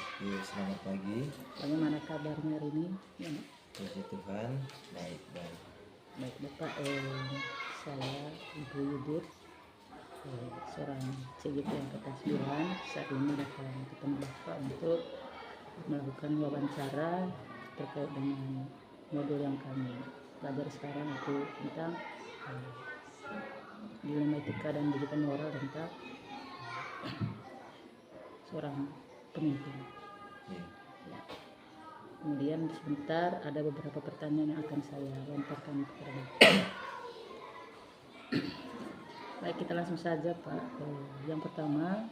Oke, selamat pagi. Bagaimana kabarnya hari ini? Ya, Puji Tuhan, baik. baik Bapak, saya Ibu Yudit, seorang CGT Angkatan 9. Saat ini datang ketemu Bapak untuk melakukan wawancara terkait dengan modul yang kami pelajari sekarang, itu tentang dilema etika dan didikan moral tentang seorang pemimpin. Ya. Ya. Kemudian sebentar ada beberapa pertanyaan yang akan saya lontarkan kepada Bapak. Baik, kita langsung saja Pak. Yang pertama,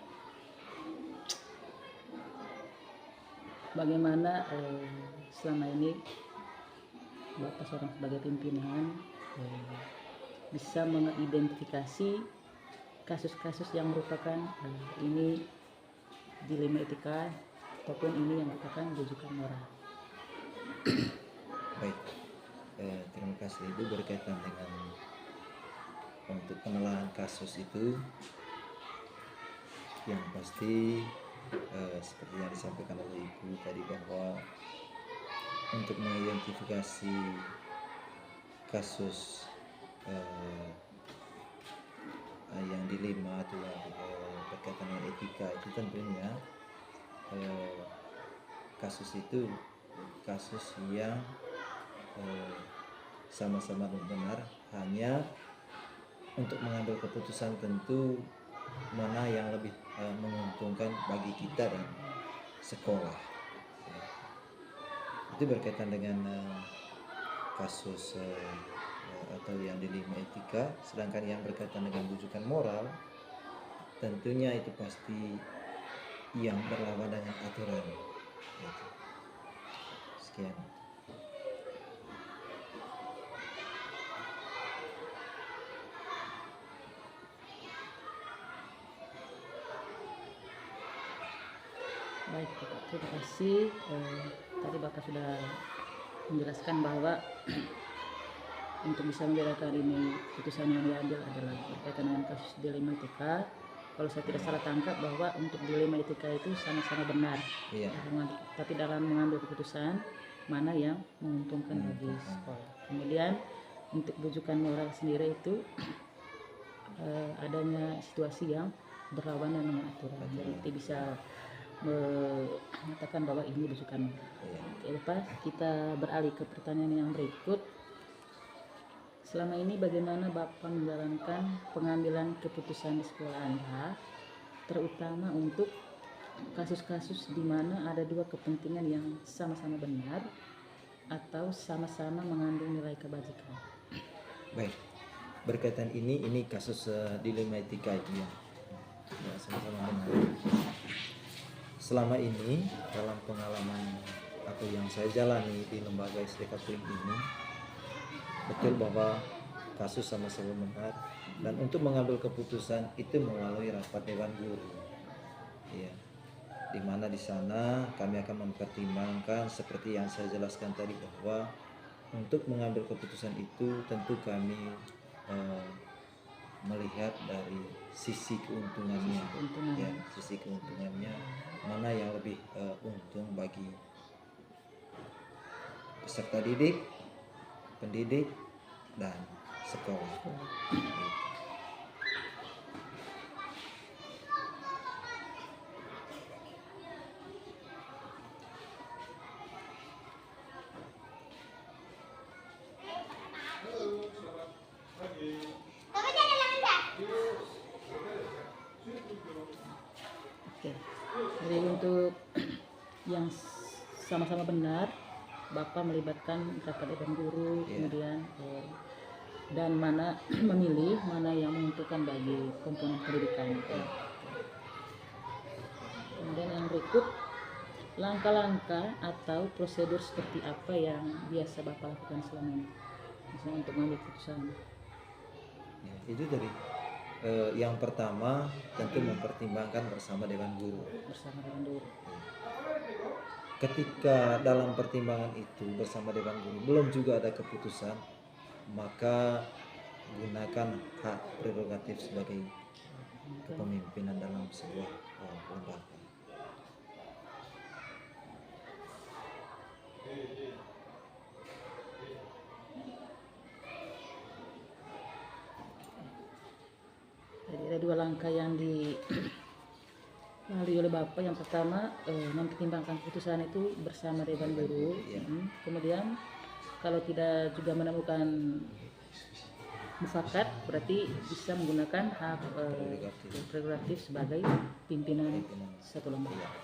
bagaimana selama ini Bapak seorang sebagai pimpinan bisa mengidentifikasi kasus-kasus yang merupakan ini dilema etika ataupun ini yang merupakan rujukan moral. Baik, terima kasih. Itu berkaitan dengan untuk penelahan kasus itu, yang pasti seperti yang disampaikan oleh Ibu tadi, bahwa untuk mengidentifikasi kasus yang dilema atau yang berkaitan dengan etika itu, tentunya kasus itu kasus yang sama-sama benar, hanya untuk mengambil keputusan tentu mana yang lebih menguntungkan bagi kita dan sekolah. Itu berkaitan dengan kasus atau yang dilema etika. Sedangkan yang berkaitan dengan rujukan moral, tentunya itu pasti yang berlawanan dengan aturan. Sekian. Baik Bapak, terima kasih. Tadi Bapak sudah menjelaskan bahwa untuk bisa membedakan ini putusan yang diambil adalah berkaitan dengan kasus dilema etika. Kalau saya tidak salah tangkap bahwa untuk dilema etika itu sama-sama benar, Iya. tapi dalam mengambil keputusan mana yang menguntungkan bagi sekolah. Kemudian untuk rujukan moral sendiri itu adanya situasi yang berlawanan dengan aturan. Jadi bisa mengatakan bahwa ini rujukan moral. Oke, Bapak, kita beralih ke pertanyaan yang berikut. Selama ini bagaimana Bapak menjalankan pengambilan keputusan di sekolah Anda, terutama untuk kasus-kasus di mana ada dua kepentingan yang sama-sama benar atau sama-sama mengandung nilai kebajikan? Baik, berkaitan ini kasus dilema etika itu ya sama-sama benar. Selama ini dalam pengalaman atau yang saya jalani di lembaga SD Katolik ini, betul bahwa kasus sama-sama benar, dan untuk mengambil keputusan itu melalui rapat dewan guru. Ya, di mana di sana kami akan mempertimbangkan seperti yang saya jelaskan tadi, bahwa untuk mengambil keputusan itu tentu kami melihat dari sisi keuntungannya, ya, sisi keuntungannya mana yang lebih untung bagi peserta didik, pendidik, dan sekolah. Oke, jadi untuk yang sama-sama benar, Bapak melibatkan rapat dewan guru, kemudian dan mana memilih mana yang menguntungkan bagi komponen pendidikan. Kemudian yang berikut, langkah-langkah atau prosedur seperti apa yang biasa Bapak lakukan selama ini, misalnya untuk mengambil keputusan? Ya, itu dari yang pertama tentu mempertimbangkan bersama dewan guru. Ketika dalam pertimbangan itu bersama dewan guru belum juga ada keputusan, maka gunakan hak prerogatif sebagai kepemimpinan dalam sebuah lembaga. langkah yang dilalui oleh Bapak yang pertama mempertimbangkan keputusan itu bersama Dewan Guru. Iya. Kemudian kalau tidak juga menemukan mufakat berarti bisa menggunakan hak prerogatif sebagai pimpinan satu lembaga.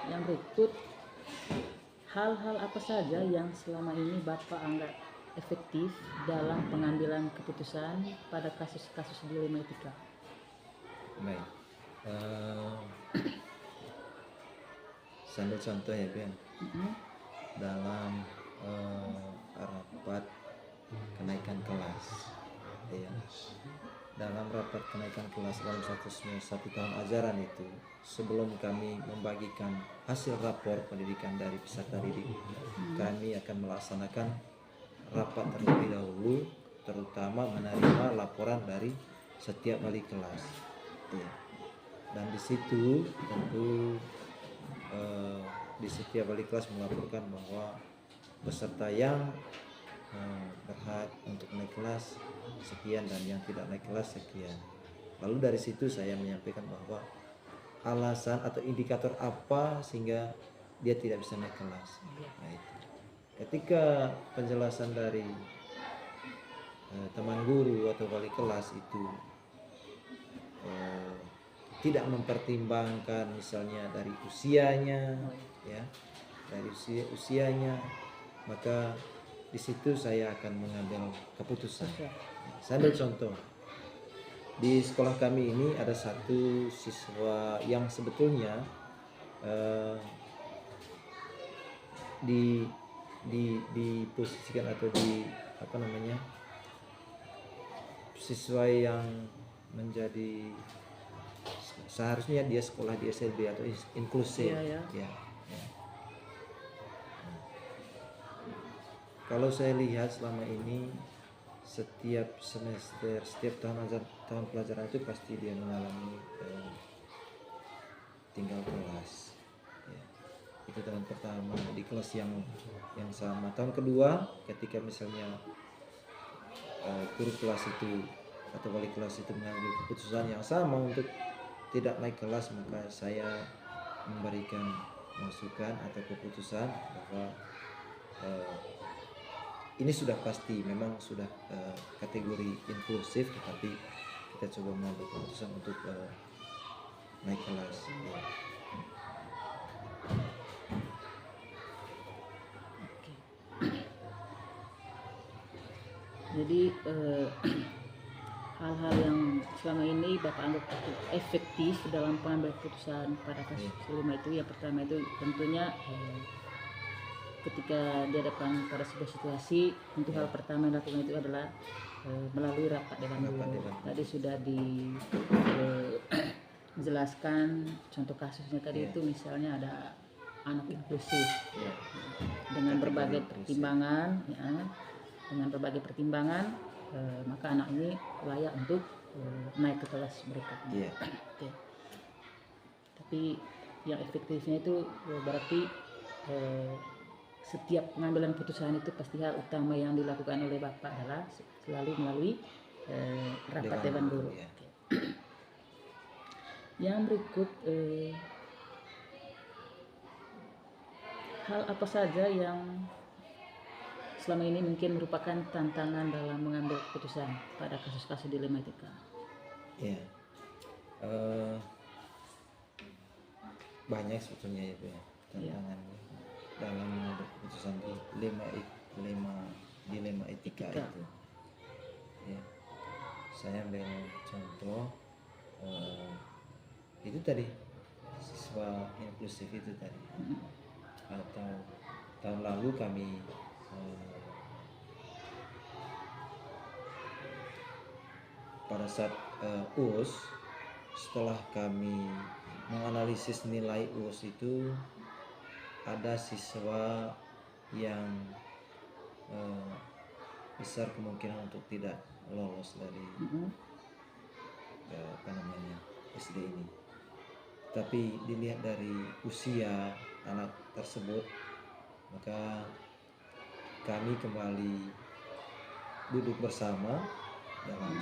Yang berikut, hal-hal apa saja yang selama ini Bapak anggap efektif dalam pengambilan keputusan pada kasus-kasus dilema etika? Baik. Sambil contoh ya Ben, dalam rapat kenaikan kelas, ya. Dalam rapat kenaikan kelas dalam satu tahun ajaran itu, sebelum kami membagikan hasil rapor pendidikan dari peserta didik, kami akan melaksanakan rapat terlebih dahulu, terutama menerima laporan dari setiap wali kelas, ya. Dan di situ tentu di setiap wali kelas melaporkan bahwa peserta yang berhak untuk naik kelas sekian dan yang tidak naik kelas sekian. Lalu dari situ saya menyampaikan bahwa alasan atau indikator apa sehingga dia tidak bisa naik kelas. Nah, itu. Ketika penjelasan dari teman guru atau wali kelas itu tidak mempertimbangkan misalnya dari usianya, ya, dari usianya, maka di situ saya akan mengambil keputusan. Saya ambil contoh, di sekolah kami ini ada satu siswa yang sebetulnya diposisikan atau siswa yang menjadi seharusnya dia sekolah di SLB atau inklusif, ya. Kalau saya lihat selama ini setiap semester, setiap tahun pelajaran itu pasti dia mengalami tinggal kelas, ya. Itu tahun pertama di kelas yang sama. Tahun kedua ketika misalnya guru kelas itu atau wali kelas itu mengambil keputusan yang sama untuk tidak naik kelas, maka saya memberikan masukan atau keputusan bahwa ini sudah pasti memang sudah kategori inklusif, tetapi kita coba mengambil keputusan untuk naik kelas, ya. Jadi hal-hal yang selama ini Bapak anggap efektif dalam pengambilan keputusan pada kasus dilema itu, yang pertama itu tentunya ketika dihadapkan pada sebuah situasi, untuk hal pertama yang dilakukan itu adalah melalui rapat Dewan Guru. Tadi sudah dijelaskan contoh kasusnya tadi itu, misalnya ada anak inklusif, dengan berbagai pertimbangan, ya, dengan berbagai pertimbangan maka anak ini layak untuk naik ke kelas mereka. Okay. Tapi yang efektifnya itu berarti setiap pengambilan putusan itu pasti hal utama yang dilakukan oleh Bapak adalah selalu melalui rapat Dewan Guru. Ya. Okay. Yang berikut, hal apa saja yang selama ini mungkin merupakan tantangan dalam mengambil keputusan pada kasus-kasus dilema etika? Ya, banyak sebetulnya itu ya tantangannya dalam mengambil keputusan dilema etika itu. Ya, saya ambil contoh itu tadi siswa inklusif itu tadi, atau tahun lalu kami pada saat US, setelah kami menganalisis nilai US itu ada siswa yang besar kemungkinan untuk tidak lolos dari SD ini. Tapi dilihat dari usia anak tersebut, maka kami kembali duduk bersama dalam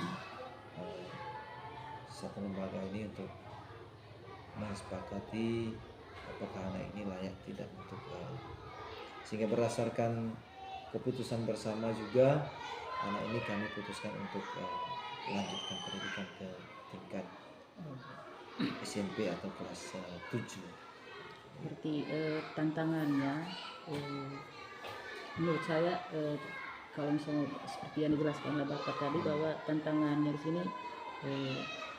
eh, satu lembaga ini untuk mensepakati apakah anak ini layak tidak untuk sehingga berdasarkan keputusan bersama juga anak ini kami putuskan untuk lanjutkan pendidikan ke tingkat SMP atau kelas 7. Berarti tantangannya menurut saya kalau misalnya seperti yang dijelaskan oleh Bapak tadi bahwa tantangannya di sini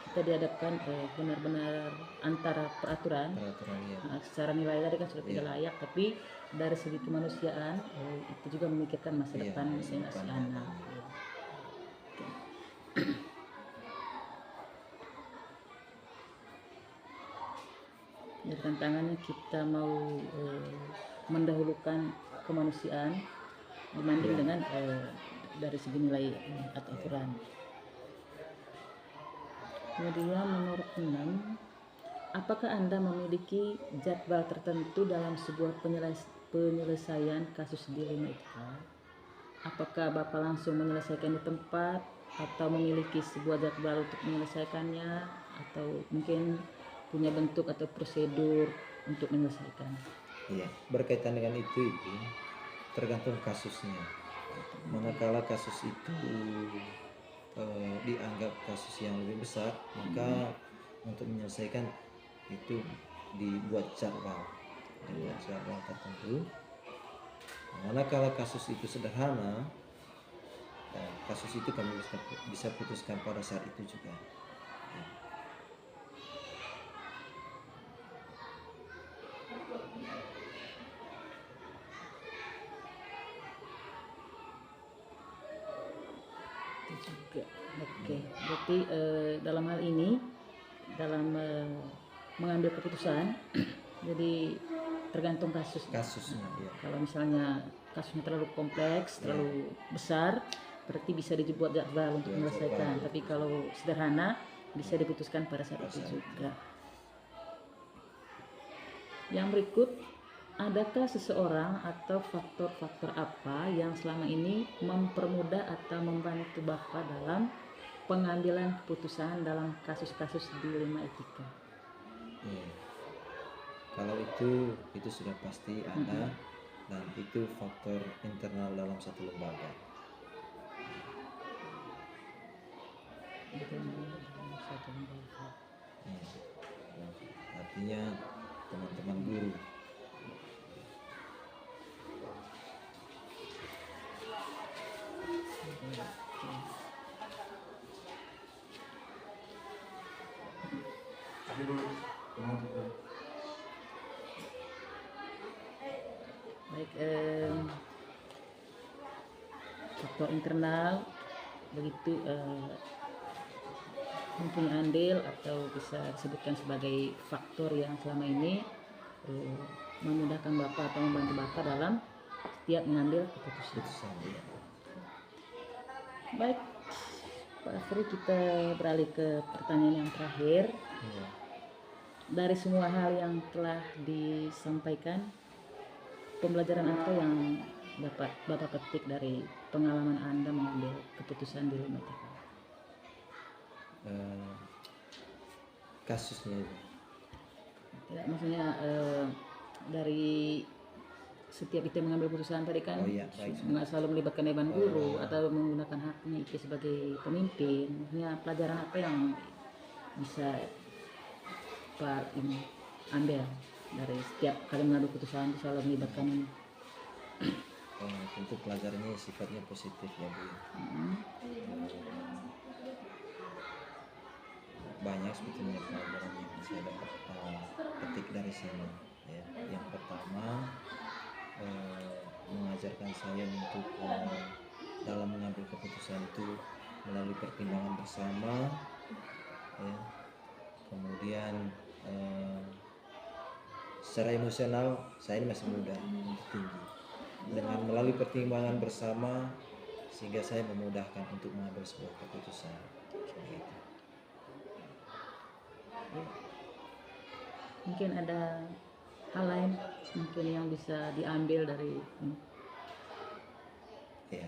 kita dihadapkan benar-benar antara peraturan ya. secara nilai tadi kan sudah tidak layak, tapi dari segi kemanusiaan itu juga memikirkan masa depan masing-masing anak. Ya, tantangannya kita mau mendahulukan kemanusiaan dibanding dengan dari segi nilai atau aturan. Kemudian nomor 6, apakah Anda memiliki jadwal tertentu dalam sebuah penyelesaian kasus dilema etika? Apakah Bapak langsung menyelesaikan di tempat atau memiliki sebuah jadwal untuk menyelesaikannya, atau mungkin punya bentuk atau prosedur untuk menyelesaikan? Iya, berkaitan dengan itu tergantung kasusnya. Manakala kasus itu dianggap kasus yang lebih besar, maka untuk menyelesaikan itu dibuat jadwal tertentu. Manakala kasus itu sederhana, kasus itu kami bisa putuskan pada saat itu juga. Juga. Oke, berarti dalam hal ini dalam mengambil keputusan jadi tergantung kasusnya. Ya. Kalau misalnya kasusnya terlalu kompleks, terlalu besar, berarti bisa dibuat jadwal untuk menyelesaikan. Tapi kalau sederhana bisa diputuskan pada saat itu juga. Yang berikut, adakah seseorang atau faktor-faktor apa yang selama ini mempermudah atau membantu Bapak dalam pengambilan keputusan dalam kasus-kasus dilema etika? Kalau itu sudah pasti ada, dan itu faktor internal dalam satu lembaga. Artinya teman-teman guru. Baik, faktor internal begitu mempunyai andil atau bisa disebutkan sebagai faktor yang selama ini memudahkan Bapak atau membantu Bapak dalam setiap mengambil keputusan. Baik, Pak Afri, kita beralih ke pertanyaan yang terakhir. Dari semua hal yang telah disampaikan, pembelajaran apa yang Bapak petik dari pengalaman Anda mengambil keputusan dilema etika? Kasusnya itu. Tidak, maksudnya dari setiap kita mengambil keputusan tadi kan nggak selalu melibatkan dewan guru atau menggunakan haknya itu sebagai pemimpin. Maksudnya pelajaran apa yang bisa Pak ini ambil dari setiap kali mengambil keputusan selalu melibatkan ini? Tentu pelajarannya sifatnya positif ya Bu. Banyak sebetulnya pelajaran yang saya dapat petik dari sini ya. Yang pertama mengajarkan saya untuk dalam mengambil keputusan itu melalui pertimbangan bersama ya. Kemudian secara emosional saya ini masih muda, tinggi, dengan melalui pertimbangan bersama sehingga saya memudahkan untuk mengambil sebuah keputusan gitu. Mungkin ada hal lain mungkin yang bisa diambil dari ya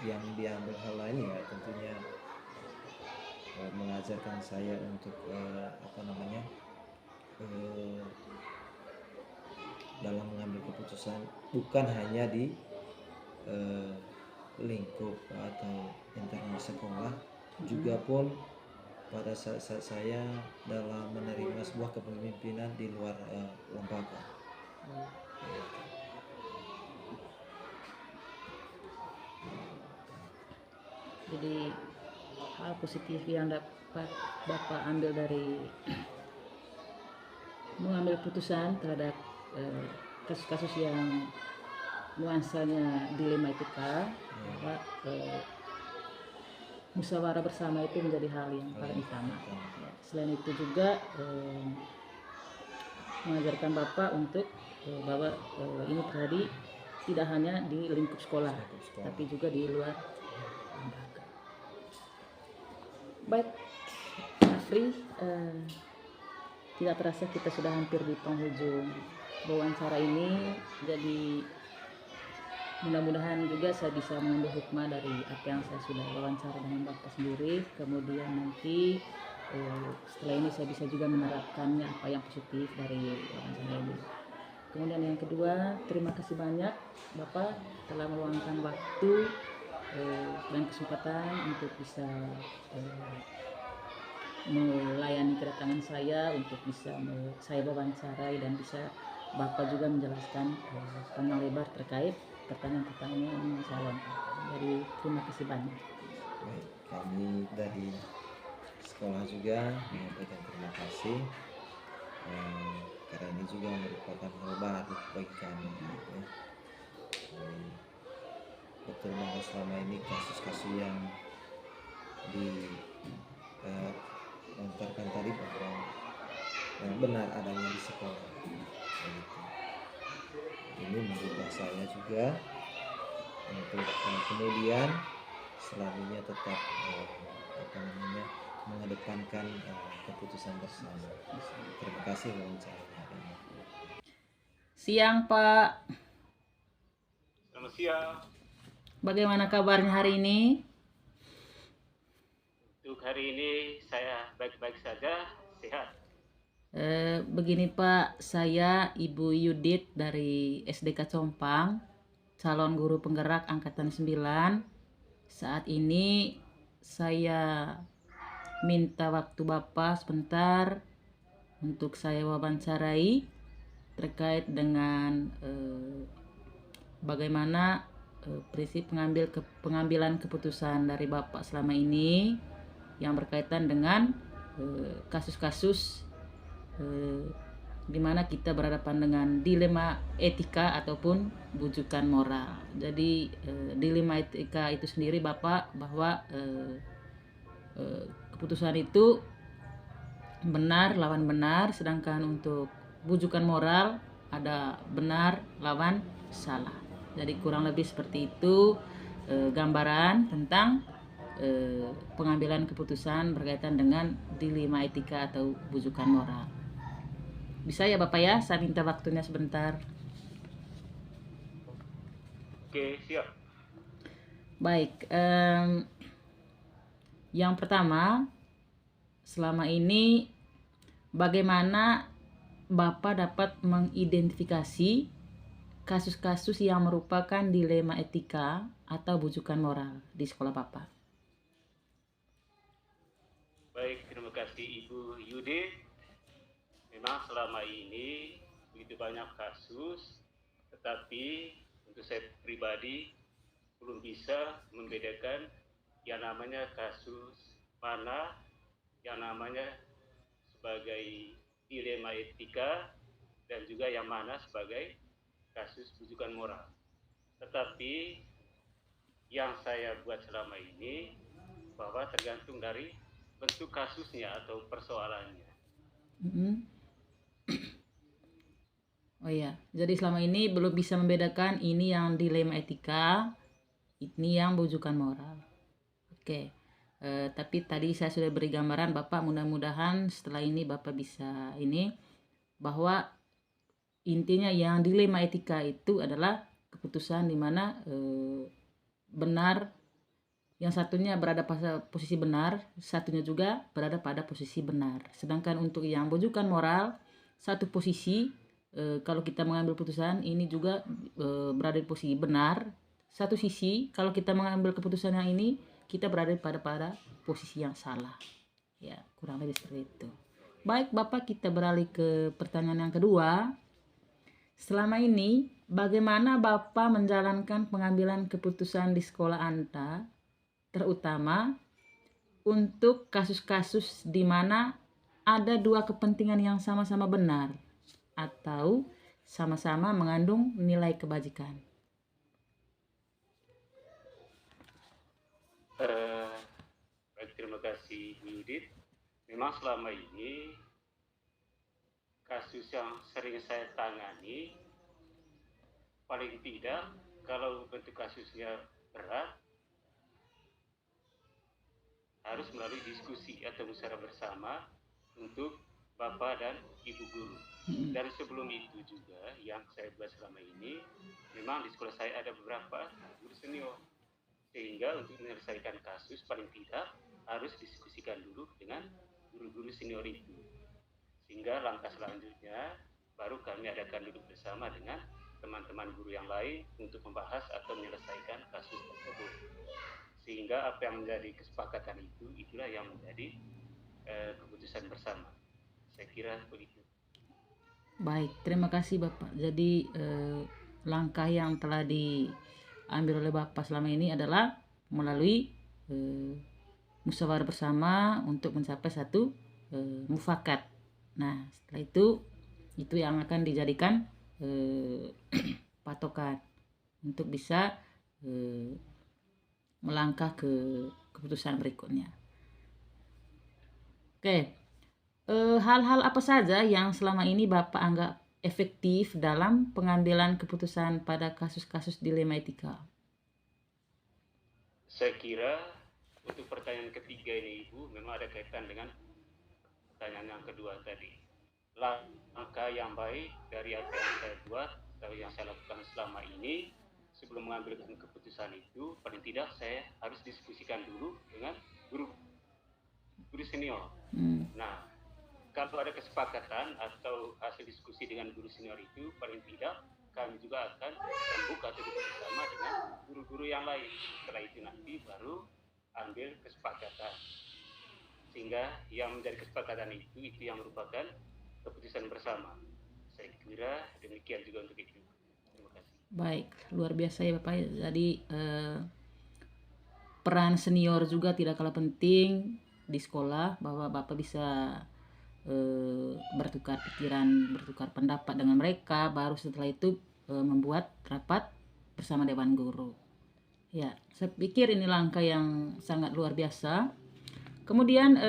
yang diambil hal lain ya tentunya mengajarkan saya untuk dalam mengambil keputusan bukan hanya di lingkup atau internal sekolah, juga pun pada saat saya dalam menerima sebuah kepemimpinan di luar lembaga. Jadi hal positif yang dapat Bapak ambil dari mengambil putusan terhadap kasus-kasus yang nuansanya dilema etika, bahwa musyawarah bersama itu menjadi hal yang paling utama. Ya, selain itu juga mengajarkan Bapak untuk bahwa ini terjadi tidak hanya di lingkup sekolah, tapi juga di luar lembaga. Baik, Afri, tidak terasa kita sudah hampir di penghujung wawancara ini. Jadi mudah-mudahan juga saya bisa mengambil hikmah dari apa yang saya sudah wawancara dengan Bapak sendiri. Kemudian nanti setelah ini saya bisa juga menerapkannya apa yang positif dari wawancara ini. Kemudian yang kedua, terima kasih banyak Bapak telah meluangkan waktu dan kesempatan untuk bisa melayani kedatangan saya, untuk bisa saya wawancarai dan bisa Bapak juga menjelaskan panjang lebar terkait pertanyaan-pertanyaan yang saya lontarkan. Jadi terima kasih banyak. Baik, kami dari sekolah juga menyampaikan terima kasih karena ini juga merupakan hal baru bagi kami ya. Betul bahwa selama ini kasus-kasus yang dilontarkan tadi bahwa benar adanya di sekolah. Ini mengubah saya juga untuk kemudian selanjutnya tetap mengedepankan keputusan bersama. Terima kasih wawancaranya hari ini. Siang Pak. Selamat siang. Bagaimana kabarnya hari ini? Untuk hari ini saya baik-baik saja, sehat. Begini Pak, saya Ibu Yudit dari SDK Compang, calon guru penggerak angkatan 9. Saat ini saya minta waktu Bapak sebentar untuk saya wawancarai terkait dengan bagaimana prinsip pengambilan keputusan dari Bapak selama ini yang berkaitan dengan kasus-kasus di mana kita berhadapan dengan dilema etika ataupun bujukan moral. Jadi dilema etika itu sendiri Bapak bahwa keputusan itu benar lawan benar, sedangkan untuk bujukan moral ada benar lawan salah. Jadi kurang lebih seperti itu gambaran tentang pengambilan keputusan berkaitan dengan dilema etika atau bujukan moral. Bisa ya Bapak ya, saya minta waktunya sebentar. Oke, siap. Baik, yang pertama, selama ini bagaimana Bapak dapat mengidentifikasi kasus-kasus yang merupakan dilema etika atau bujukan moral di sekolah Bapak? Baik, terima kasih Ibu Yudit. Memang selama ini begitu banyak kasus, tetapi untuk saya pribadi belum bisa membedakan yang namanya kasus mana yang namanya sebagai dilema etika dan juga yang mana sebagai kasus bujukan moral. Tetapi yang saya buat selama ini bahwa tergantung dari bentuk kasusnya atau persoalannya. Oh iya, jadi selama ini belum bisa membedakan ini yang dilema etika, ini yang bujukan moral. Oke, tapi tadi saya sudah beri gambaran Bapak, mudah-mudahan setelah ini Bapak bisa ini bahwa intinya yang dilema etika itu adalah keputusan di mana benar Yang satunya berada pada posisi benar, satunya juga berada pada posisi benar. Sedangkan untuk yang rujukan moral, satu posisi kalau kita mengambil putusan ini juga berada di posisi benar. Satu sisi kalau kita mengambil keputusan yang ini kita berada pada posisi yang salah. Ya, kurang lebih seperti itu. Baik, Bapak, kita beralih ke pertanyaan yang kedua. Selama ini, bagaimana Bapak menjalankan pengambilan keputusan di sekolah Anda, terutama untuk kasus-kasus di mana ada dua kepentingan yang sama-sama benar atau sama-sama mengandung nilai kebajikan? Baik, terima kasih Bu Yudit. Memang selama ini kasus yang sering saya tangani, paling tidak kalau bentuk kasusnya berat, harus melalui diskusi atau musyawarah bersama untuk Bapak dan Ibu Guru. Dan sebelum itu juga yang saya buat selama ini, memang di sekolah saya ada beberapa guru senior. Sehingga untuk menyelesaikan kasus paling tidak harus diskusikan dulu dengan guru-guru senior itu. Sehingga langkah selanjutnya baru kami adakan duduk bersama dengan teman-teman guru yang lain untuk membahas atau menyelesaikan kasus tersebut. Sehingga apa yang menjadi kesepakatan itu, itulah yang menjadi keputusan bersama. Saya kira begitu. Baik, terima kasih Bapak. Jadi langkah yang telah diambil oleh Bapak selama ini adalah melalui musyawarah bersama untuk mencapai satu mufakat. Nah, setelah itu yang akan dijadikan patokan untuk bisa melangkah ke keputusan berikutnya. Oke, hal-hal apa saja yang selama ini Bapak anggap efektif dalam pengambilan keputusan pada kasus-kasus dilema etika? Saya kira untuk pertanyaan ketiga ini Ibu memang ada kaitan dengan pertanyaan yang kedua tadi. Langkah yang baik dari apa yang saya buat atau yang saya lakukan selama ini, sebelum mengambil keputusan itu, paling tidak saya harus diskusikan dulu dengan guru senior. Nah, kalau ada kesepakatan atau hasil diskusi dengan guru senior itu, paling tidak kami juga akan membuka atau bersama dengan guru-guru yang lain. Setelah itu nanti baru ambil kesepakatan. Sehingga yang menjadi kesepakatan itu yang merupakan keputusan bersama. Saya kira demikian juga untuk itu. Terima kasih. Baik, luar biasa ya Bapak. Jadi peran senior juga tidak kalah penting di sekolah, bahwa Bapak bisa bertukar pikiran, bertukar pendapat dengan mereka, baru setelah itu membuat rapat bersama Dewan Guru. Ya, saya pikir ini langkah yang sangat luar biasa. Kemudian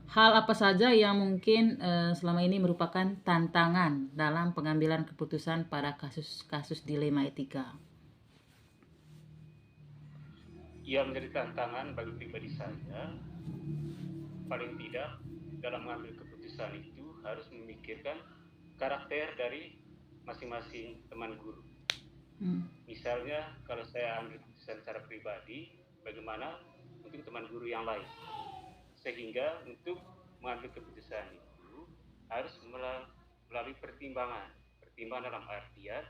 hal apa saja yang mungkin selama ini merupakan tantangan dalam pengambilan keputusan pada kasus-kasus dilema etika? Yang menjadi tantangan bagi pribadi saya, paling tidak dalam mengambil keputusan itu harus memikirkan karakter dari masing-masing teman guru. Misalnya kalau saya ambil keputusan secara pribadi, bagaimana untuk teman guru yang lain? Sehingga untuk mengambil keputusan itu harus melalui pertimbangan dalam artian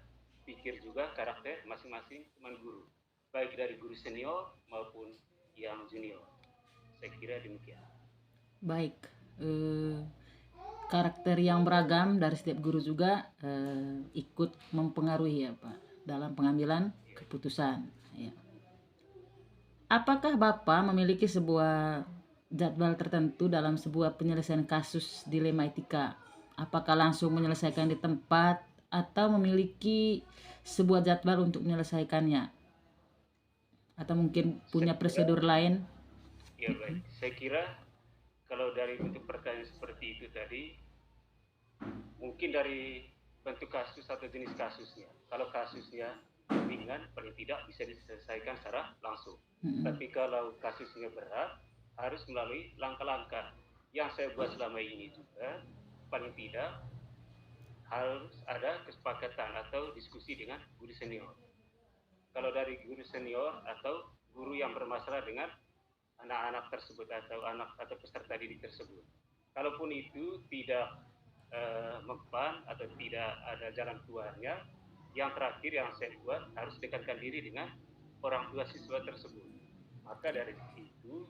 pikir juga karakter masing-masing teman guru, baik dari guru senior maupun yang junior. Saya kira demikian. Baik, karakter yang beragam dari setiap guru juga ikut mempengaruhi ya Pak dalam pengambilan keputusan. Ya. Apakah Bapak memiliki sebuah jadwal tertentu dalam sebuah penyelesaian kasus dilema etika? Apakah langsung menyelesaikan di tempat atau memiliki sebuah jadwal untuk menyelesaikannya? Atau mungkin punya prosedur lain? Ya baik, saya kira kalau dari bentuk pertanyaan seperti itu tadi, mungkin dari bentuk kasus atau jenis kasusnya. Kalau kasusnya ringan, paling tidak bisa diselesaikan secara langsung. Tapi kalau kasusnya berat, harus melalui langkah-langkah yang saya buat selama ini juga. Paling tidak harus ada kesepakatan atau diskusi dengan guru senior. kalau dari guru senior atau guru yang bermasalah dengan anak-anak tersebut atau anak atau peserta didik tersebut. Kalaupun itu tidak mempan atau tidak ada jalan keluarnya, yang terakhir yang saya buat harus dekatkan diri dengan orang tua siswa tersebut. Maka dari situ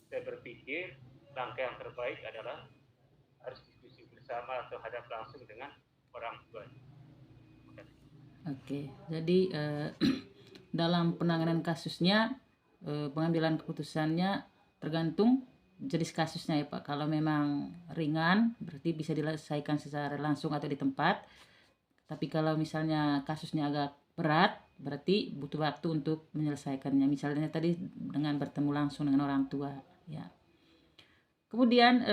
saya berpikir langkah yang terbaik adalah harus diskusi bersama atau hadap langsung dengan orang tua. Oke, jadi dalam penanganan kasusnya, pengambilan keputusannya tergantung jenis kasusnya ya Pak. Kalau memang ringan berarti bisa diselesaikan secara langsung atau di tempat. Tapi kalau misalnya kasusnya agak berat berarti butuh waktu untuk menyelesaikannya. Misalnya tadi dengan bertemu langsung dengan orang tua ya. Kemudian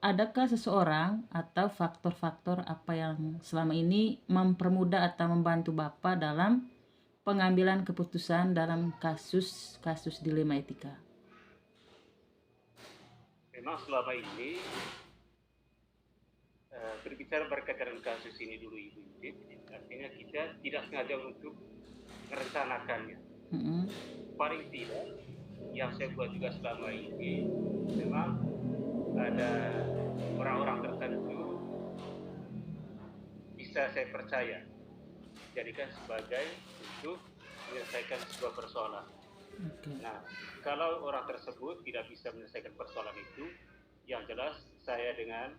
adakah seseorang atau faktor-faktor apa yang selama ini mempermudah atau membantu Bapak dalam pengambilan keputusan dalam kasus-kasus dilema etika? Memang selama ini berbicara berkaitan dengan kasus ini dulu Ibu Yudit, artinya kita tidak sengaja untuk merencanakannya. Paling tidak yang saya buat juga selama ini memang ada orang-orang tertentu bisa saya percaya jadikan sebagai untuk menyelesaikan sebuah persoalan. Nah, kalau orang tersebut tidak bisa menyelesaikan persoalan itu, yang jelas saya dengan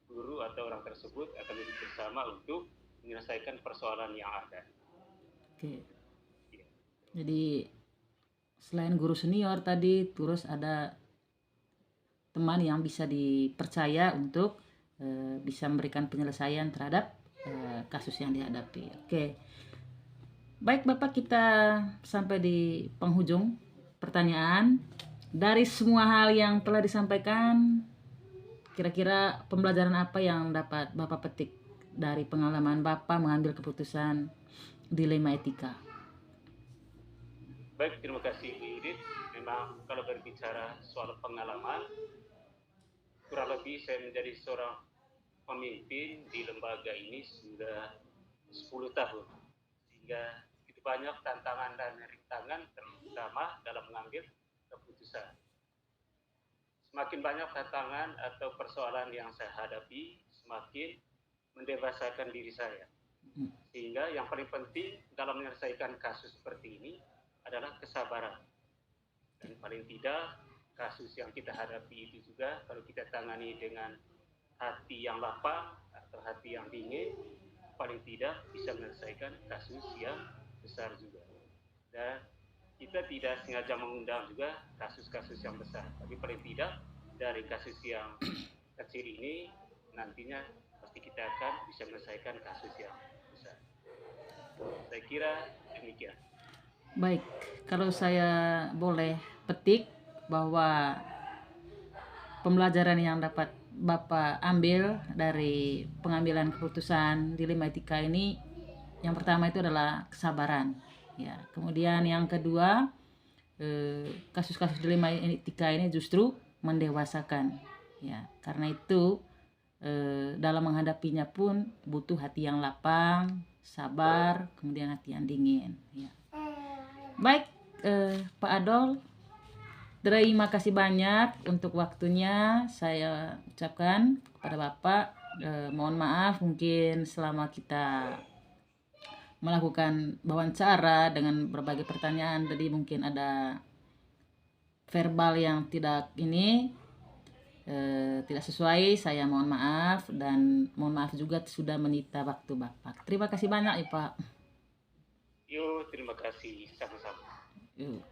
guru atau orang tersebut akan duduk bersama untuk menyelesaikan persoalan yang ada. Oke. Ya. Jadi selain guru senior tadi, terus ada teman yang bisa dipercaya untuk bisa memberikan penyelesaian terhadap kasus yang dihadapi. Oke. Baik Bapak, kita sampai di penghujung pertanyaan. Dari semua hal yang telah disampaikan, kira-kira pembelajaran apa yang dapat Bapak petik dari pengalaman Bapak mengambil keputusan dilema etika? Baik, terima kasih Bu Yudit. Memang kalau berbicara soal pengalaman, kurang lebih saya menjadi seorang pemimpin di lembaga ini sudah 10 tahun. Sehingga itu banyak tantangan dan rintangan terutama dalam mengambil keputusan. Semakin banyak tantangan atau persoalan yang saya hadapi, semakin mendewasakan diri saya. Sehingga yang paling penting dalam menyelesaikan kasus seperti ini adalah kesabaran. Dan paling tidak kasus yang kita hadapi itu juga kalau kita tangani dengan hati yang lapang atau hati yang dingin, paling tidak bisa menyelesaikan kasus yang besar juga. Dan kita tidak sengaja mengundang juga kasus-kasus yang besar, tapi paling tidak dari kasus yang kecil ini nantinya pasti kita akan bisa menyelesaikan kasus yang besar. Saya kira demikian. Baik, kalau saya boleh petik bahwa pembelajaran yang dapat Bapak ambil dari pengambilan keputusan dilema etika ini, yang pertama itu adalah kesabaran. Ya, kemudian yang kedua, kasus-kasus dilema etika ini justru mendewasakan. Ya, karena itu dalam menghadapinya pun butuh hati yang lapang, sabar, kemudian hati yang dingin. Ya. Baik, Pak Adol, terima kasih banyak untuk waktunya. Saya ucapkan kepada Bapak, mohon maaf mungkin selama kita melakukan wawancara dengan berbagai pertanyaan tadi mungkin ada verbal yang tidak tidak sesuai. Saya mohon maaf dan mohon maaf juga sudah menyita waktu Bapak. Terima kasih banyak ya Pak. Yuk, terima kasih sama-sama. Yuk.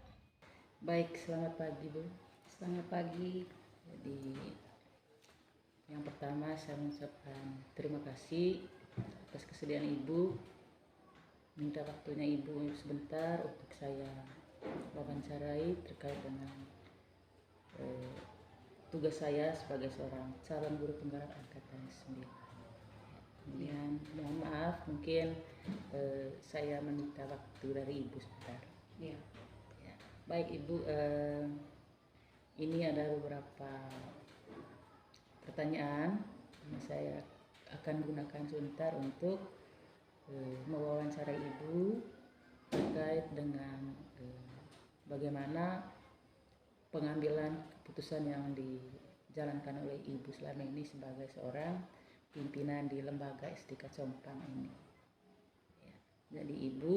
Baik, selamat pagi Bu. Selamat pagi. Jadi yang pertama saya mengucapkan terima kasih atas kesediaan Ibu, minta waktunya Ibu sebentar untuk saya wawancarai terkait dengan tugas saya sebagai seorang calon guru penggerak angkatan 9. Kemudian mohon maaf mungkin saya meminta waktu dari Ibu sebentar. Ya. Baik Ibu, ini ada beberapa pertanyaan yang saya akan gunakan sebentar untuk mewawancarai Ibu terkait dengan bagaimana pengambilan keputusan yang dijalankan oleh Ibu selama ini sebagai seorang pimpinan di lembaga SDK Compang ini. Ya, jadi Ibu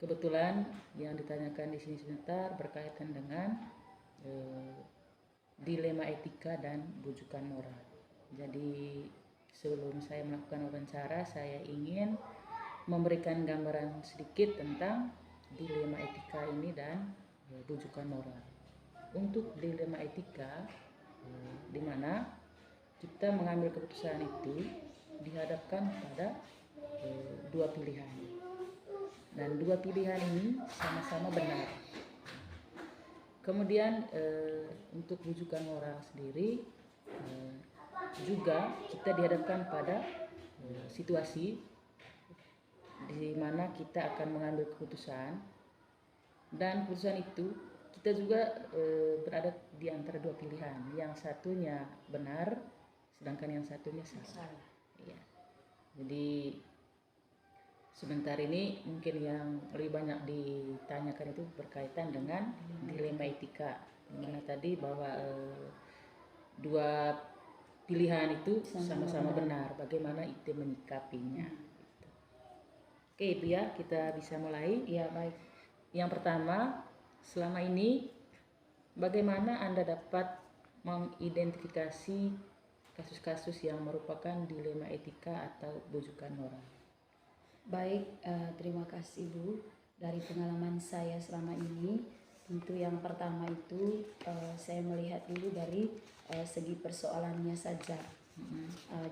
kebetulan yang ditanyakan di sini sebentar berkaitan dengan dilema etika dan bujukan moral. Jadi sebelum saya melakukan wawancara, saya ingin memberikan gambaran sedikit tentang dilema etika ini dan bujukan moral. Untuk dilema etika, di mana kita mengambil keputusan itu dihadapkan pada dua pilihan, dan dua pilihan ini sama-sama benar. Kemudian untuk bujukan moral sendiri juga kita dihadapkan pada situasi di mana kita akan mengambil keputusan, dan keputusan itu kita juga berada di antara dua pilihan, yang satunya benar sedangkan yang satunya salah. Ya. Jadi sebentar ini mungkin yang lebih banyak ditanyakan itu berkaitan dengan dilema etika, dimana tadi bahwa dua pilihan itu sama-sama benar, bagaimana itu menyikapinya. Oke Ibu ya, kita bisa mulai. Ya baik. Yang pertama, selama ini bagaimana Anda dapat mengidentifikasi kasus-kasus yang merupakan dilema etika atau bujukan moral? Baik, terima kasih Bu. Dari pengalaman saya selama ini, tentu yang pertama itu saya melihat dulu dari segi persoalannya saja.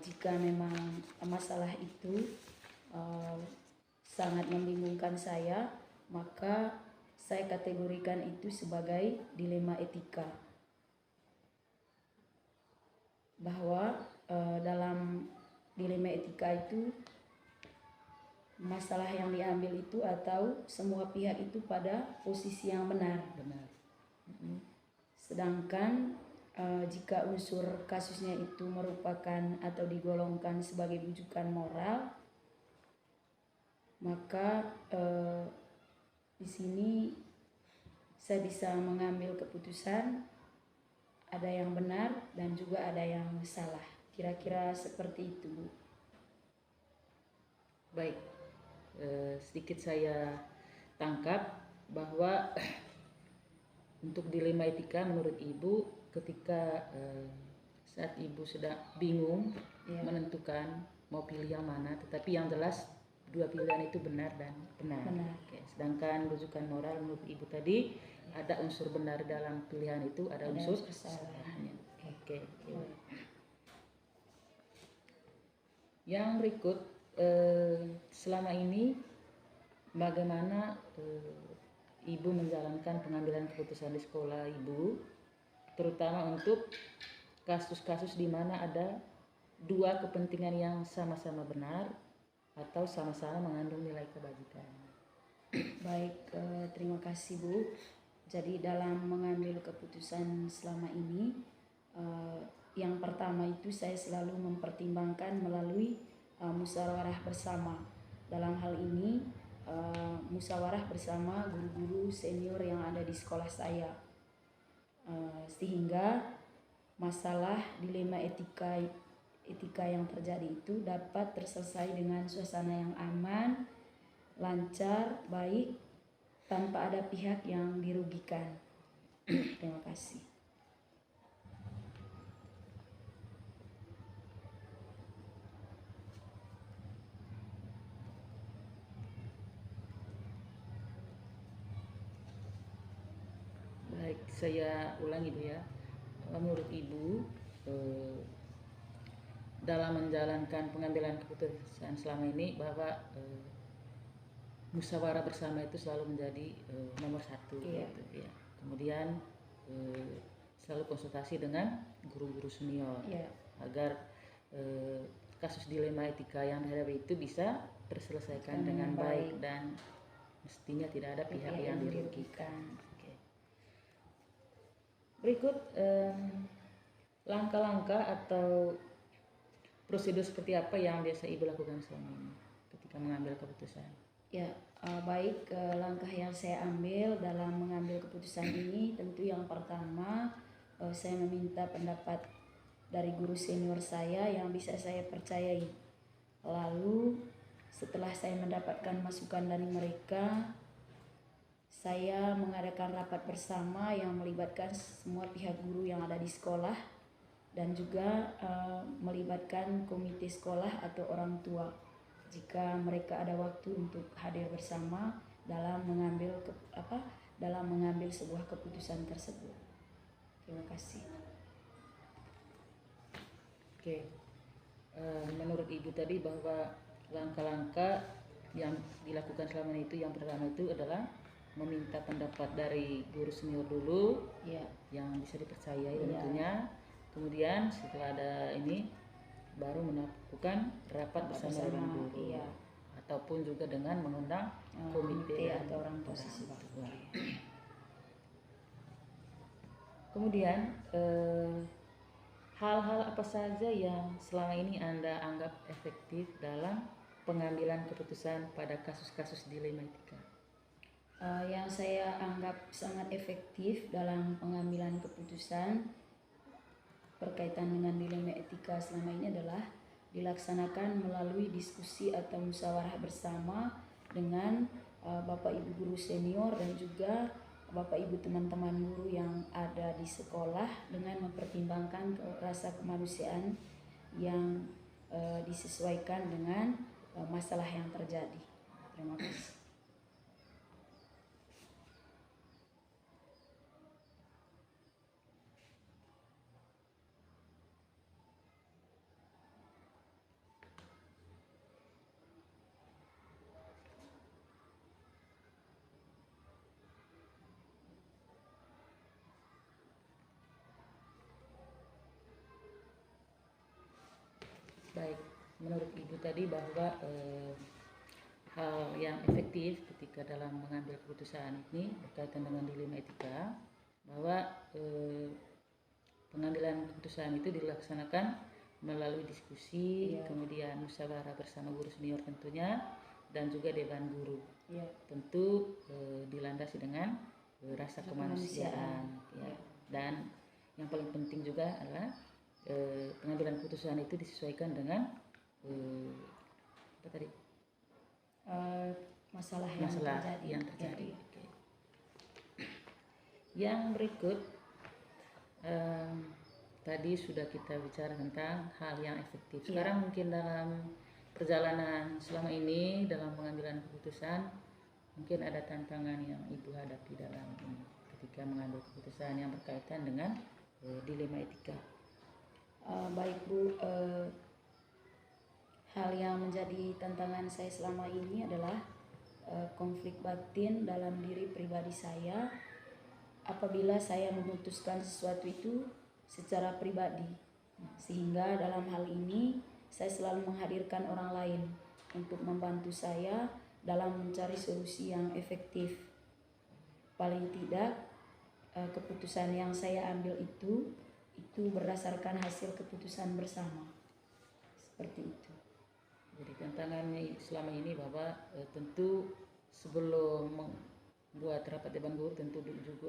Jika memang masalah itu sangat membingungkan saya, maka saya kategorikan itu sebagai dilema etika. Bahwa dalam dilema etika itu masalah yang diambil itu atau semua pihak itu pada posisi yang benar. Sedangkan jika unsur kasusnya itu merupakan atau digolongkan sebagai bujukan moral, maka di sini saya bisa mengambil keputusan ada yang benar dan juga ada yang salah. Kira-kira seperti itu, Bu. Baik, sedikit saya tangkap bahwa untuk dilema etika menurut Ibu ketika saat Ibu sedang bingung menentukan mau pilih yang mana, tetapi yang jelas dua pilihan itu benar dan benar. Oke. Sedangkan bujukan moral menurut Ibu tadi ada unsur benar dalam pilihan itu, ada unsur salahnya. Oke. Yang berikut, selama ini bagaimana Ibu menjalankan pengambilan keputusan di sekolah Ibu, terutama untuk kasus-kasus di mana ada dua kepentingan yang sama-sama benar atau sama-sama mengandung nilai kebajikan. Baik, terima kasih Bu. Jadi dalam mengambil keputusan selama ini, yang pertama itu saya selalu mempertimbangkan melalui musyawarah bersama. Dalam hal ini musyawarah bersama guru-guru senior yang ada di sekolah saya, sehingga masalah dilema etika yang terjadi itu dapat terselesai dengan suasana yang aman, lancar, baik, tanpa ada pihak yang dirugikan. Terima kasih. Baik, saya ulangi Bu ya. Menurut Ibu dalam menjalankan pengambilan keputusan selama ini bahwa musyawarah bersama itu selalu menjadi nomor satu. Gitu, ya. Kemudian selalu konsultasi dengan guru-guru senior agar kasus dilema etika yang dihadapi itu bisa terselesaikan dengan baik dan mestinya tidak ada pihak yang dirugikan. Oke. Berikut langkah-langkah atau prosedur seperti apa yang biasa Ibu lakukan selama ini ketika mengambil keputusan? Ya, baik, langkah yang saya ambil dalam mengambil keputusan ini tentu yang pertama saya meminta pendapat dari guru senior saya yang bisa saya percayai. Lalu setelah saya mendapatkan masukan dari mereka, saya mengadakan rapat bersama yang melibatkan semua pihak guru yang ada di sekolah dan juga melibatkan komite sekolah atau orang tua jika mereka ada waktu untuk hadir bersama dalam mengambil sebuah keputusan tersebut. Terima kasih. Oke, menurut Ibu tadi bahwa langkah-langkah yang dilakukan selama ini itu yang pertama itu adalah meminta pendapat dari guru senior dulu, Ya, yang bisa dipercayai Iya. tentunya. Kemudian setelah ada ini baru melakukan rapat bersama dengan guru, iya, ataupun juga dengan mengundang komite dan atau orang tua siswa. tua. Kemudian hal-hal apa saja yang selama ini Anda anggap efektif dalam pengambilan keputusan pada kasus-kasus dilema etika? Yang saya anggap sangat efektif dalam pengambilan keputusan berkaitan dengan dilema etika selama ini adalah dilaksanakan melalui diskusi atau musyawarah bersama dengan Bapak Ibu guru senior dan juga Bapak Ibu teman-teman guru yang ada di sekolah dengan mempertimbangkan rasa kemanusiaan yang disesuaikan dengan masalah yang terjadi. Terima kasih. Baik, menurut Ibu tadi bahwa hal yang efektif ketika dalam mengambil keputusan ini berkaitan dengan dilema etika, bahwa pengambilan keputusan itu dilaksanakan melalui diskusi, Iya. kemudian musyawarah bersama guru senior tentunya, dan juga dewan guru. Ya, Tentu dilandasi dengan rasa kemanusiaan. kemanusiaan, ya. Iya. Dan yang paling penting juga adalah pengambilan keputusan itu disesuaikan dengan apa tadi, masalah masalah yang terjadi. Oke. Yang berikut tadi sudah kita bicara tentang hal yang efektif. Sekarang mungkin dalam perjalanan selama ini dalam pengambilan keputusan mungkin ada tantangan yang Ibu hadapi dalam ini ketika mengambil keputusan yang berkaitan dengan dilema etika. Baik Bu, hal yang menjadi tantangan saya selama ini adalah konflik batin dalam diri pribadi saya apabila saya memutuskan sesuatu itu secara pribadi, sehingga dalam hal ini saya selalu menghadirkan orang lain untuk membantu saya dalam mencari solusi yang efektif. Paling tidak keputusan yang saya ambil itu berdasarkan hasil keputusan bersama, seperti itu. Jadi tantangannya selama ini bahwa tentu sebelum membuat rapat dewan guru tentu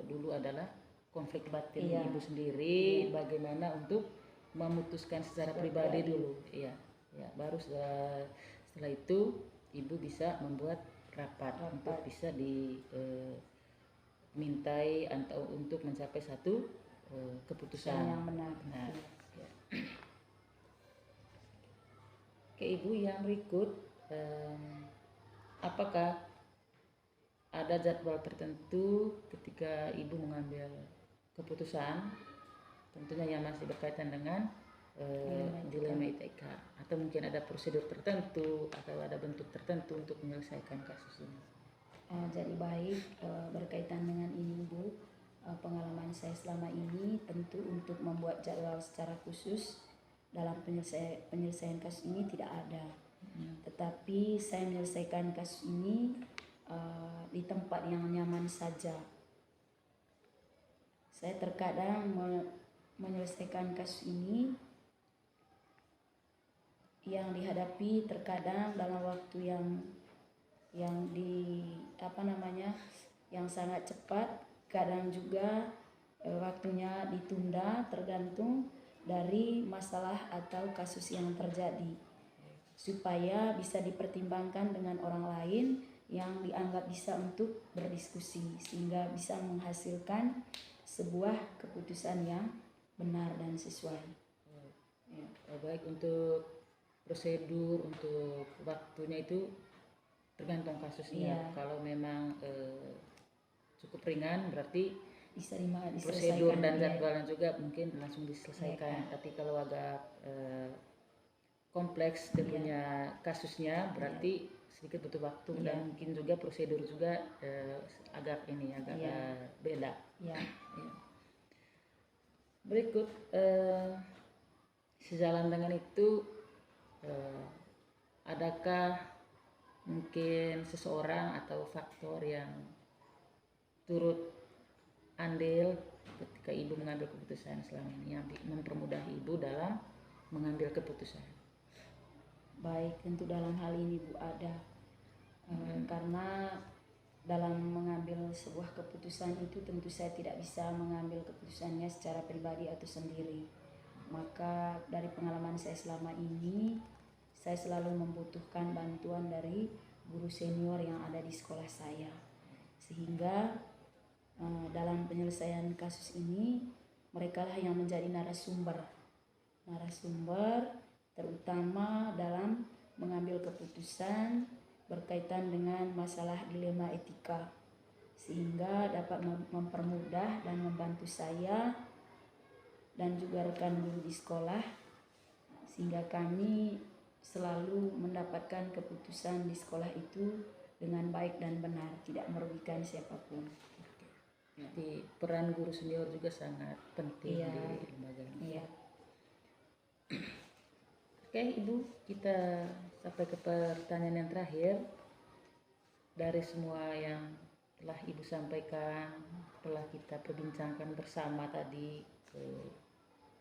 dulu adalah konflik batin Iya. Ibu sendiri, bagaimana untuk memutuskan secara pribadi dulu, ya, baru setelah itu Ibu bisa membuat rapat. Untuk bisa dimintai atau untuk mencapai satu keputusan yang benar. Ya. Oke Ibu, yang berikut apakah ada jadwal tertentu ketika Ibu mengambil keputusan tentunya yang masih berkaitan dengan dilema etika, atau mungkin ada prosedur tertentu atau ada bentuk tertentu untuk menyelesaikan kasus ini? Jadi baik, berkaitan dengan ini Bu, pengalaman saya selama ini tentu untuk membuat jadwal secara khusus dalam penyelesaian kasus ini tidak ada. Tetapi saya menyelesaikan kasus ini di tempat yang nyaman saja. Saya terkadang menyelesaikan kasus ini yang dihadapi terkadang dalam waktu yang di apa namanya yang sangat cepat, kadang juga waktunya ditunda tergantung dari masalah atau kasus yang terjadi, supaya bisa dipertimbangkan dengan orang lain yang dianggap bisa untuk berdiskusi sehingga bisa menghasilkan sebuah keputusan yang benar dan sesuai. Ya. Baik, untuk prosedur, untuk waktunya itu tergantung kasusnya. Iya. Kalau memang cukup ringan berarti Bisa prosedur diselesaikan, dan ya. jadwalnya juga mungkin langsung diselesaikan. Iya. Tapi kalau agak kompleks dia Iya. punya kasusnya berarti sedikit butuh waktu Iya. dan mungkin juga prosedur juga agak Iya. beda. Ya. Ya. Berikut sejalan dengan itu, adakah mungkin seseorang atau faktor yang turut andil ketika ibu mengambil keputusan selama ini yang mempermudah ibu dalam mengambil keputusan? Baik, tentu dalam hal ini Bu ada karena dalam mengambil sebuah keputusan itu tentu saya tidak bisa mengambil keputusannya secara pribadi atau sendiri. Maka dari pengalaman saya selama ini, saya selalu membutuhkan bantuan dari guru senior yang ada di sekolah saya, sehingga dalam penyelesaian kasus ini mereka lah yang menjadi narasumber terutama dalam mengambil keputusan berkaitan dengan masalah dilema etika, sehingga dapat mempermudah dan membantu saya dan juga rekan guru di sekolah, sehingga kami selalu mendapatkan keputusan di sekolah itu dengan baik dan benar, tidak merugikan siapapun. Jadi peran guru senior juga sangat penting Iya. di lembaga ini. Iya. Oke Ibu, kita sampai ke pertanyaan yang terakhir. Dari semua yang telah Ibu sampaikan, telah kita perbincangkan bersama tadi,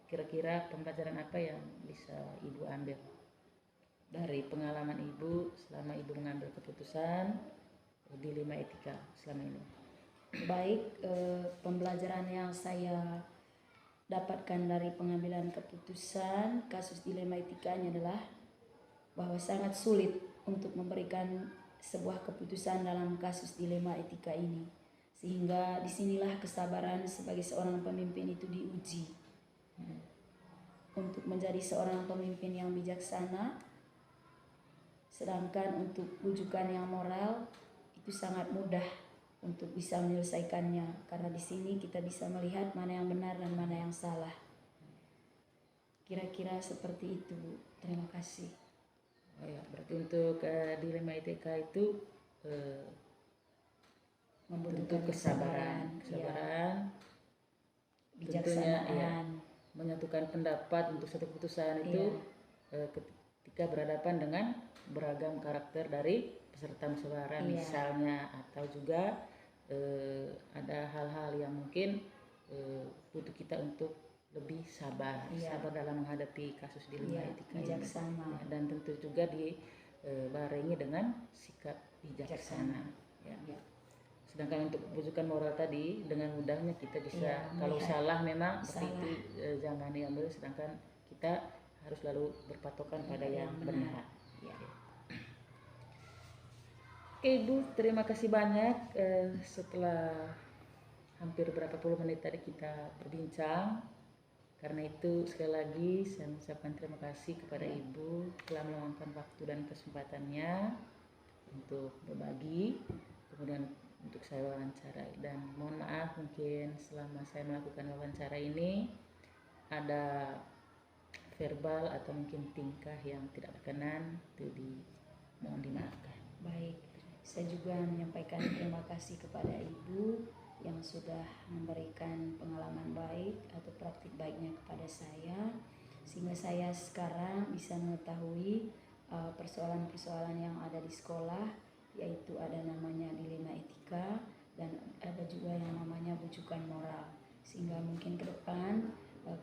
kira-kira pembelajaran apa yang bisa Ibu ambil dari pengalaman Ibu selama Ibu mengambil keputusan dilema etika selama ini? Baik, pembelajaran yang saya dapatkan dari pengambilan keputusan kasus dilema etikanya adalah bahwa sangat sulit untuk memberikan sebuah keputusan dalam kasus dilema etika ini, sehingga disinilah kesabaran sebagai seorang pemimpin itu diuji. Untuk menjadi seorang pemimpin yang bijaksana, sedangkan untuk rujukan yang moral itu sangat mudah untuk bisa menyelesaikannya, karena di sini kita bisa melihat mana yang benar dan mana yang salah. Kira-kira seperti itu. Terima kasih. Oh ya, berarti untuk dilema etika itu Membutuhkan bentuk kesabaran, ya, tentunya bijaksanaan. menyatukan pendapat untuk satu keputusan itu ketika berhadapan dengan beragam karakter dari peserta musyawarah, Iya. misalnya, atau juga ada hal-hal yang mungkin butuh kita untuk lebih sabar dalam menghadapi kasus dilema etika ini. Bijaksana. Ya, dan tentu juga dibarengi dengan sikap bijaksana. Ya. Ya. Sedangkan untuk rujukan moral tadi dengan mudahnya kita bisa kalau melihat salah memang salah. seperti jangan diambil, sedangkan kita harus selalu berpatokan pada yang benar. Ya. Oke Ibu, terima kasih banyak. Setelah hampir berapa puluh menit tadi kita berbincang, karena itu sekali lagi saya mengucapkan terima kasih kepada Ibu telah meluangkan waktu dan kesempatannya untuk berbagi, kemudian untuk saya wawancarai. Dan mohon maaf mungkin selama saya melakukan wawancara ini ada verbal atau mungkin tingkah yang tidak berkenan, itu mohon dimaafkan. Baik, saya juga menyampaikan terima kasih kepada Ibu yang sudah memberikan pengalaman baik atau praktik baiknya kepada saya, sehingga saya sekarang bisa mengetahui persoalan-persoalan yang ada di sekolah, yaitu ada namanya dilema etika dan ada juga yang namanya rujukan moral, sehingga mungkin ke depan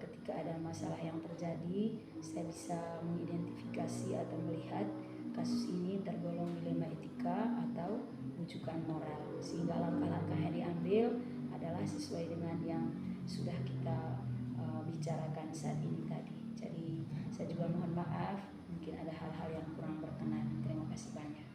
ketika ada masalah yang terjadi, saya bisa mengidentifikasi atau melihat kasus ini tergolong dilema etika atau rujukan moral, sehingga langkah-langkah yang diambil adalah sesuai dengan yang sudah kita bicarakan saat ini tadi. Jadi saya juga mohon maaf mungkin ada hal-hal yang kurang berkenan. Terima kasih banyak.